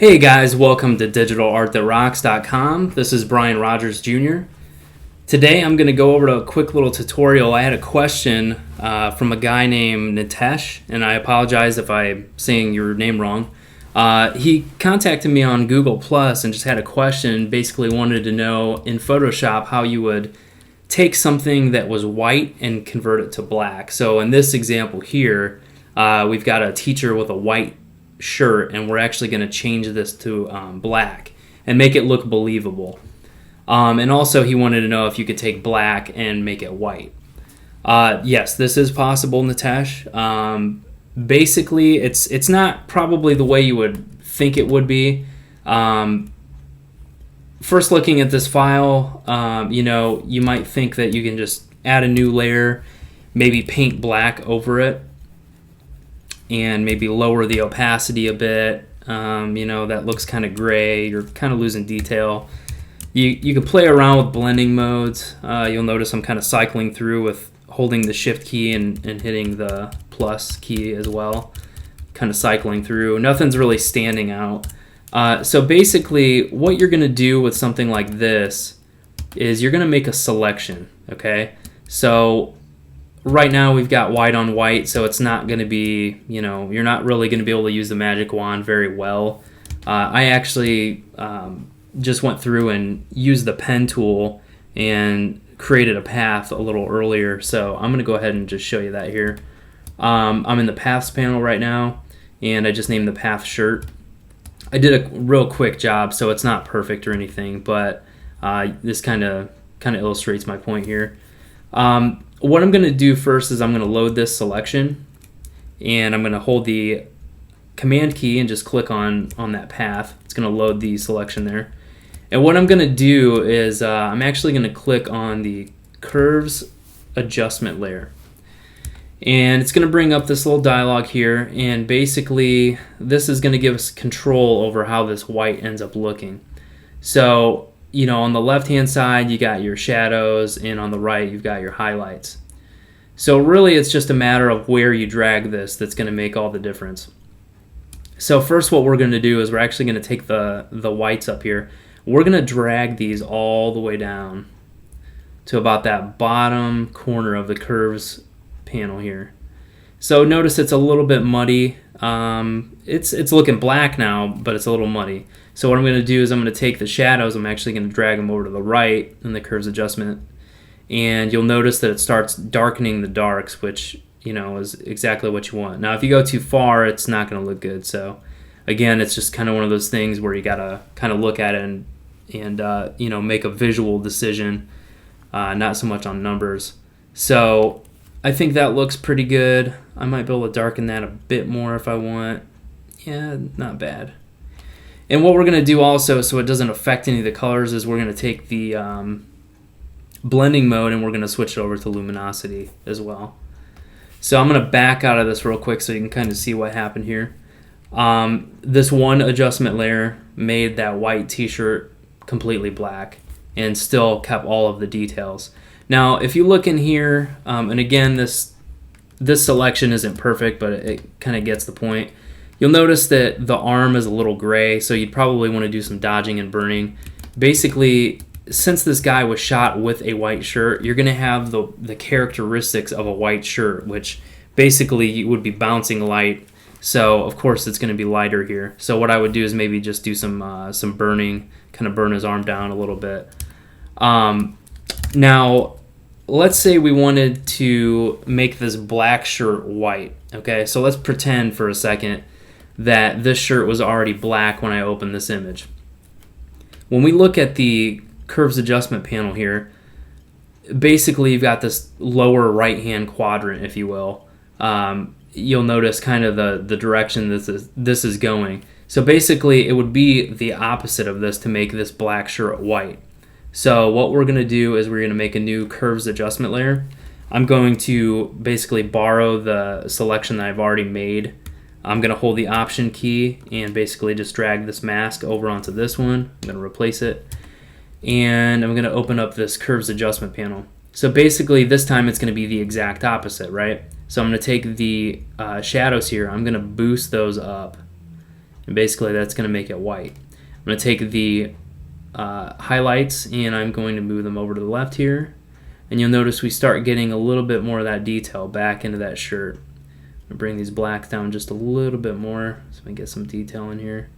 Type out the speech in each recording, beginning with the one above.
Hey guys, welcome to digitalartthatrocks.com. This is Brian Rodgers Jr. Today I'm going to go over a quick little tutorial. I had a question from a guy named Nitesh, and I apologize if I'm saying your name wrong. He contacted me on Google Plus and just had a question, basically wanted to know in Photoshop how you would take something that was white and convert it to black. So in this example here, we've got a teacher with a white shirt, and we're actually going to change this to black and make it look believable. And also he wanted to know if you could take black and make it white. Yes, this is possible, Nitesh. Basically, it's not probably the way you would think it would be. First looking at this file, you might think that you can just add a new layer, maybe paint black over it, and maybe lower the opacity a bit. That looks kind of gray. You're kind of losing detail. You can play around with blending modes. You'll notice I'm kind of cycling through with holding the shift key and hitting the plus key as well. Kind of cycling through. Nothing's really standing out. So basically what you're going to do with something like this is you're going to make a selection. Okay, so right now we've got white on white, so it's not going to be, you're not really going to be able to use the magic wand very well. I actually just went through and used the pen tool and created a path a little earlier, so I'm going to go ahead and just show you that here. I'm in the paths panel right now, and I just named the path shirt. I did a real quick job, so it's not perfect or anything, but this kind of illustrates my point here. What I'm going to do first is I'm going to load this selection, and I'm going to hold the command key and just click on that path. It's going to load the selection there. And what I'm going to do is I'm actually going to click on the curves adjustment layer. And it's going to bring up this little dialog here, and basically this is going to give us control over how this white ends up looking. So on the left-hand side, you got your shadows, and on the right, you've got your highlights. So really, it's just a matter of where you drag this that's going to make all the difference. So first, what we're going to do is we're actually going to take the whites up here. We're going to drag these all the way down to about that bottom corner of the curves panel here. So notice it's a little bit muddy. It's looking black now, but it's a little muddy. So what I'm going to do is I'm going to take the shadows, I'm actually going to drag them over to the right in the curves adjustment, and you'll notice that it starts darkening the darks, which is exactly what you want. Now if you go too far, it's not going to look good. So again, it's just kind of one of those things where you got to kind of look at it and make a visual decision, not so much on numbers. So I think that looks pretty good. I might be able to darken that a bit more if I want. Yeah, not bad. And what we're going to do also, so it doesn't affect any of the colors, is we're going to take the blending mode and we're going to switch it over to luminosity as well. So I'm going to back out of this real quick so you can kind of see what happened here. This one adjustment layer made that white t-shirt completely black and still kept all of the details. Now, if you look in here, and again, this selection isn't perfect, but it kind of gets the point. You'll notice that the arm is a little gray, so you'd probably want to do some dodging and burning. Basically, since this guy was shot with a white shirt, you're going to have the characteristics of a white shirt, which basically would be bouncing light. So, of course, it's going to be lighter here. So what I would do is maybe just do some burning, kind of burn his arm down a little bit. Now, let's say we wanted to make this black shirt white. Okay, so let's pretend for a second that this shirt was already black when I opened this image. When we look at the curves adjustment panel here, basically you've got this lower right hand quadrant, if you will. You'll notice kind of the direction this is going. So basically it would be the opposite of this to make this black shirt white. So what we're going to do is we're going to make a new curves adjustment layer. I'm going to basically borrow the selection that I've already made. I'm going to hold the option key and basically just drag this mask over onto this one. I'm going to replace it. And I'm going to open up this curves adjustment panel. So basically this time it's going to be the exact opposite, right? So I'm going to take the shadows here. I'm going to boost those up. And basically that's going to make it white. I'm going to take the highlights and I'm going to move them over to the left here. And you'll notice we start getting a little bit more of that detail back into that shirt. I'm going to bring these blacks down just a little bit more so we can get some detail in here.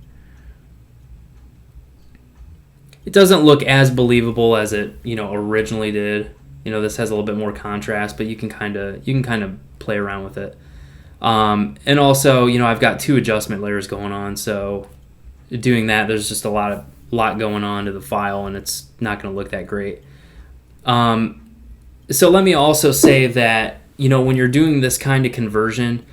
It doesn't look as believable as it, originally did. This has a little bit more contrast, but you can kind of play around with it. And also, I've got 2 adjustment layers going on, so doing that, there's just a lot going on to the file, and it's not going to look that great. So let me also say that, when you're doing this kind of conversion,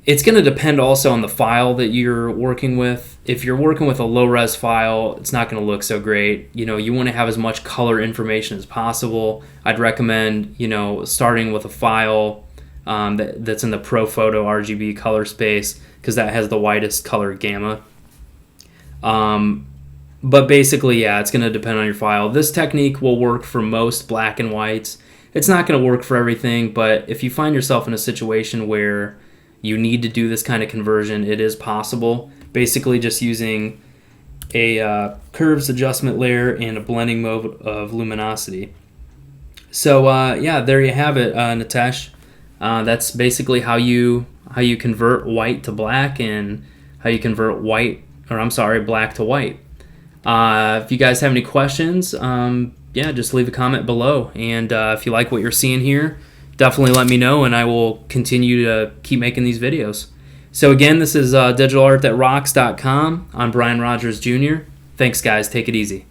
it's going to depend also on the file that you're working with. If you're working with a low-res file, it's not going to look so great. You want to have as much color information as possible. I'd recommend, starting with a file that's in the ProPhoto RGB color space because that has the widest color gamma. But basically, yeah, it's going to depend on your file. This technique will work for most black and whites. It's not going to work for everything, but if you find yourself in a situation where you need to do this kind of conversion, it is possible. Basically just using a curves adjustment layer and a blending mode of luminosity. So yeah, there you have it, Nitesh. That's basically how you convert white to black and how you convert black to white. If you guys have any questions, yeah, just leave a comment below. And if you like what you're seeing here, definitely let me know, and I will continue to keep making these videos. So again, this is digitalartthatrocks.com. I'm Brian Rodgers Jr. Thanks, guys. Take it easy.